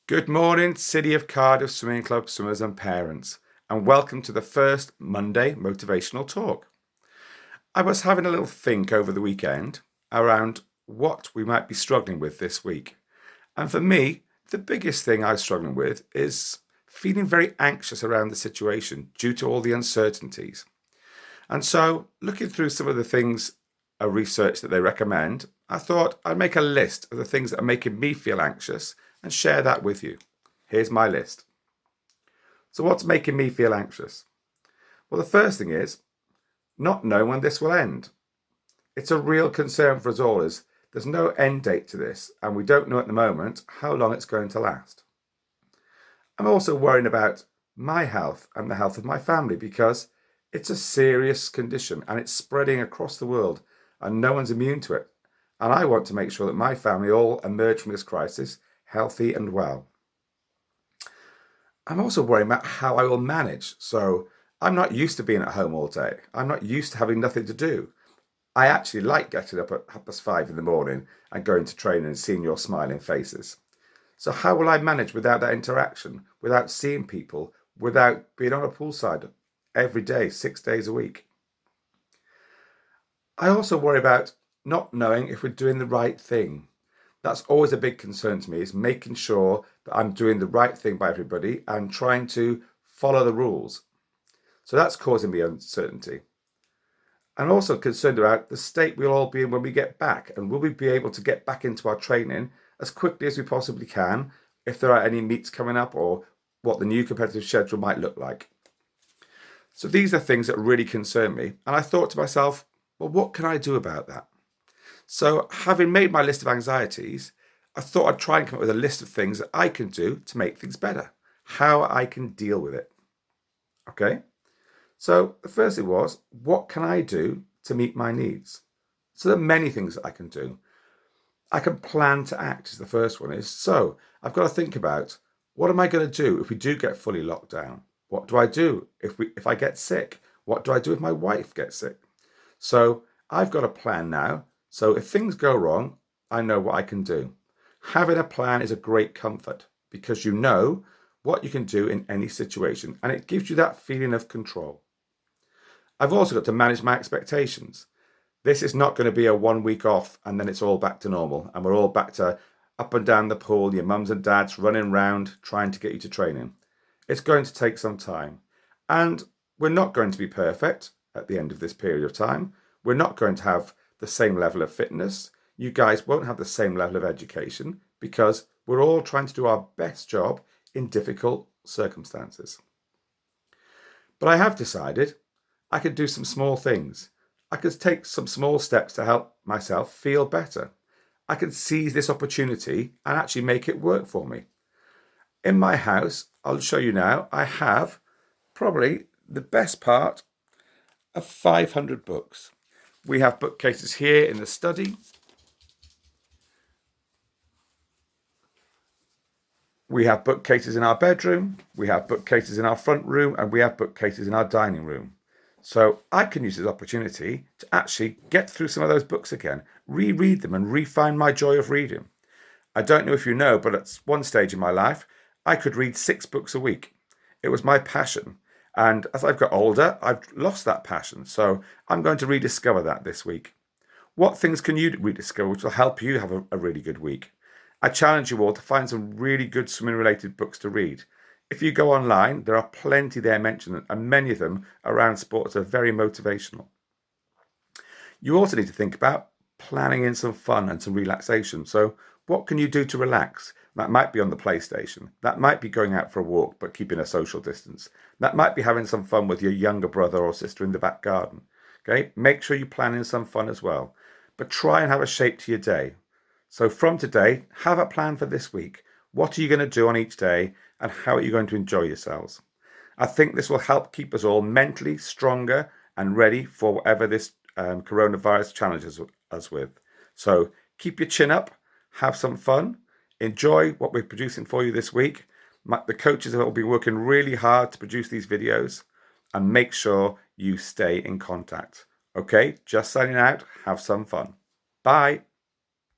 Good morning, City of Cardiff Swimming Club swimmers and parents, and welcome to the first Monday motivational talk. I was having a little think over the weekend around what we might be struggling with this week. And for me, the biggest thing I'm struggling with is feeling very anxious around the situation due to all the uncertainties. And so, looking through some of the things, research that they recommend, I thought I'd make a list of the things that are making me feel anxious and share that with you. Here's my list. So, what's making me feel anxious? Well, the first thing is not knowing when this will end. It's a real concern for us all, as there's no end date to this, and we don't know at the moment how long it's going to last. I'm also worrying about my health and the health of my family because it's a serious condition and it's spreading across the world and no one's immune to it. And I want to make sure that my family all emerge from this crisis healthy and well. I'm also worrying about how I will manage. So I'm not used to being at home all day. I'm not used to having nothing to do. I actually like getting up at 5:30 in the morning and going to training and seeing your smiling faces. So how will I manage without that interaction, without seeing people, without being on a poolside every day, 6 days a week? I also worry about not knowing if we're doing the right thing. That's always a big concern to me, is making sure that I'm doing the right thing by everybody and trying to follow the rules. So that's causing me uncertainty. I'm also concerned about the state we'll all be in when we get back, and will we be able to get back into our training as quickly as we possibly can if there are any meets coming up, or what the new competitive schedule might look like. So these are things that really concern me, and I thought to myself, well, what can I do about that? So having made my list of anxieties, I thought I'd try and come up with a list of things that I can do to make things better, how I can deal with it. Okay? So the first thing was, what can I do to meet my needs? So there are many things that I can do. I can plan to act, is the first one is. So I've got to think about, what am I going to do if we do get fully locked down? What do I do if I get sick? What do I do if my wife gets sick? So I've got a plan now. So if things go wrong, I know what I can do. Having a plan is a great comfort because you know what you can do in any situation, and it gives you that feeling of control. I've also got to manage my expectations. This is not going to be a 1 week off and then it's all back to normal and we're all back to up and down the pool, your mums and dads running round trying to get you to training. It's going to take some time, and we're not going to be perfect at the end of this period of time. We're not going to have the same level of fitness. You guys won't have the same level of education because we're all trying to do our best job in difficult circumstances. But I have decided I could do some small things. I could take some small steps to help myself feel better. I can seize this opportunity and actually make it work for me. In my house, I'll show you now, I have probably the best part of 500 books. We have bookcases here in the study. We have bookcases in our bedroom. We have bookcases in our front room, and we have bookcases in our dining room. So I can use this opportunity to actually get through some of those books again, reread them and re-find my joy of reading. I don't know if you know, but at one stage in my life, I could read 6 books a week. It was my passion. And as I've got older, I've lost that passion. So I'm going to rediscover that this week. What things can you rediscover which will help you have a really good week? I challenge you all to find some really good swimming related books to read. If you go online, there are plenty there mentioned, and many of them around sports are very motivational. You also need to think about planning in some fun and some relaxation. So what can you do to relax? That might be on the PlayStation. That might be going out for a walk, but keeping a social distance. That might be having some fun with your younger brother or sister in the back garden. Okay, make sure you plan in some fun as well. But try and have a shape to your day. So from today, have a plan for this week. What are you going to do on each day, and how are you going to enjoy yourselves? I think this will help keep us all mentally stronger and ready for whatever this coronavirus challenges us with. So keep your chin up, have some fun, enjoy what we're producing for you this week. The coaches will be working really hard to produce these videos, and make sure you stay in contact. Okay, just signing out. Have some fun. Bye.